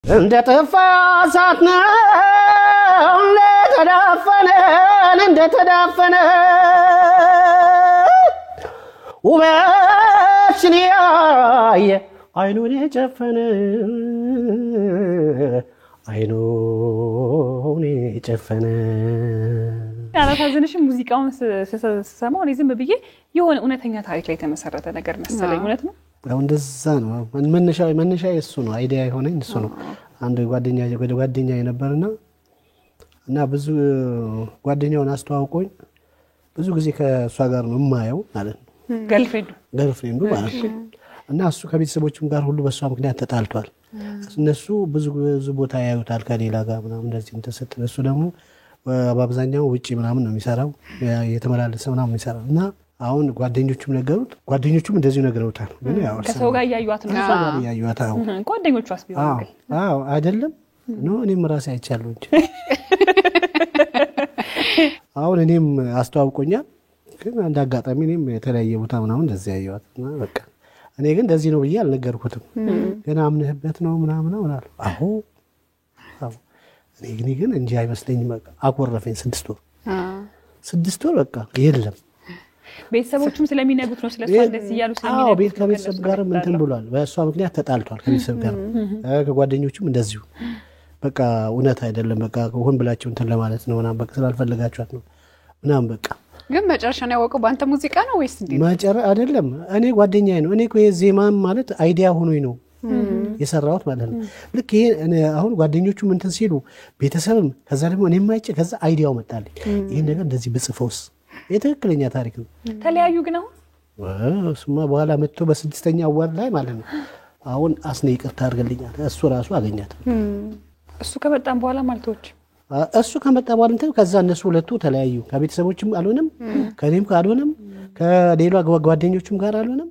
እንደ ጠፋ እሳት ነው እንደተዳፈነ ውበትሽን ያየ አይኑን የጨፈነ ያላሳዘነሽ ሙዚቃውን ስሰማው እኔ ዝም ብዬ የሆነ እውነተኛ ታሪክ ላይ የተመሰረተ ነገር መሰለኝ እውነት ነው አሁን እንደዛ ነው መነሻ እሱ ነው አይዲያ የሆነኝ እሱ ነው አንድ ጓደኛ የነበርና እና ብዙ ጓደኛውን አስተዋውቆኝ ብዙ ጊዜ ከሷ ጋር ነው የማየው ማለት ነው ገርልፍሬንዱ ማለት ነው እና እሱ ከቤተሰቦቹም ጋር ሁሉ በሷ ምክንያት ተጣልቷል እነሱ ብዙ ቦታ ያዩታል ከሌላ ጋር ምናምን እንደዚህ እንተሰጥ እሱ ደግሞ በአብዛኛው ውጪ ምናምን ነው የሚሰራው የተመላለሰ ምናምን የሚሰራው እና አሁን ጓደኞቹም ጓደኞቹም እንደዚህ ነገሩታል ግን ያው ከሰው ጋር ያዩዋት ነው ከሰው ጋር ያዩዋት ጓደኞቹስ ቢሆን አዎ አይደለም ነው እኔም ራሴ አይቻለሁ እንጂ አሁን እኔም አስተዋውቆኛል ግን አንድ አጋጣሚ እኔም የተለያየ ቦታ ምናምን እንደዚህ ያዩዋት እና በቃ እኔ ግን እንደዚህ ነው ብዬ አልነገርኩትም ግን አምነህበት ነው ምናምን አውራል አዎ እኔ ግን እንጂ አይመስለኝም በቃ አቆረፈኝ 6 ወር በቃ የለም ቤተሰቦቹም ስለሚነግሩት ነው ስለሷ እንደዚህ ያሉ ስለሚነግሩት አዎ ቤት ከቤተሰብ ጋር እንትን ብሏል በእሷ ምክንያት ተጣልቷል ከቤተሰብ ጋር ከጓደኞቹም እንደዚሁ በቃ እውነት አይደለም በቃ ሆን ብላችሁ እንትን ለማለት ነው ምናምን በቃ ስላልፈለጋችኋት ነው ምናምን በቃ ግን መጨረሻ ነው ያወቀው ባንተ ሙዚቃ ነው ወይስ እንዴ አይደለም እኔ ጓደኛዬ ነው እኔ እኮ የዜማም ማለት አይዲያ ሆኖኝ ነው የሰራሁት ማለት ነው ልክ ይሄ አሁን ጓደኞቹም እንትን ሲሉ ቤተሰብም ከዛ ደግሞ እኔም አይቼ ከዛ አይዲያው መጣልኝ ይሄን ነገር እንደዚህ በጽፈውስ የትክክለኛ ታሪክ ነው ተለያዩ ግን አሁን እሱማ በኋላ መጥቶ በ6ኛው ወር ላይ ማለት ነው አሁን አስነ ይቅርታ አድርገልኛል እሱ ራሱ አገኛት እሱ ከመጣን በኋላ ማልቶች እሱ ከመጣ በኋላ እንትን ከዛ እነሱ ሁለቱ ተለያዩ ከቤተሰቦችም አልሆነም ከኔም ካልሆነም ከሌላ ጓደኞችም ጋር አልሆነም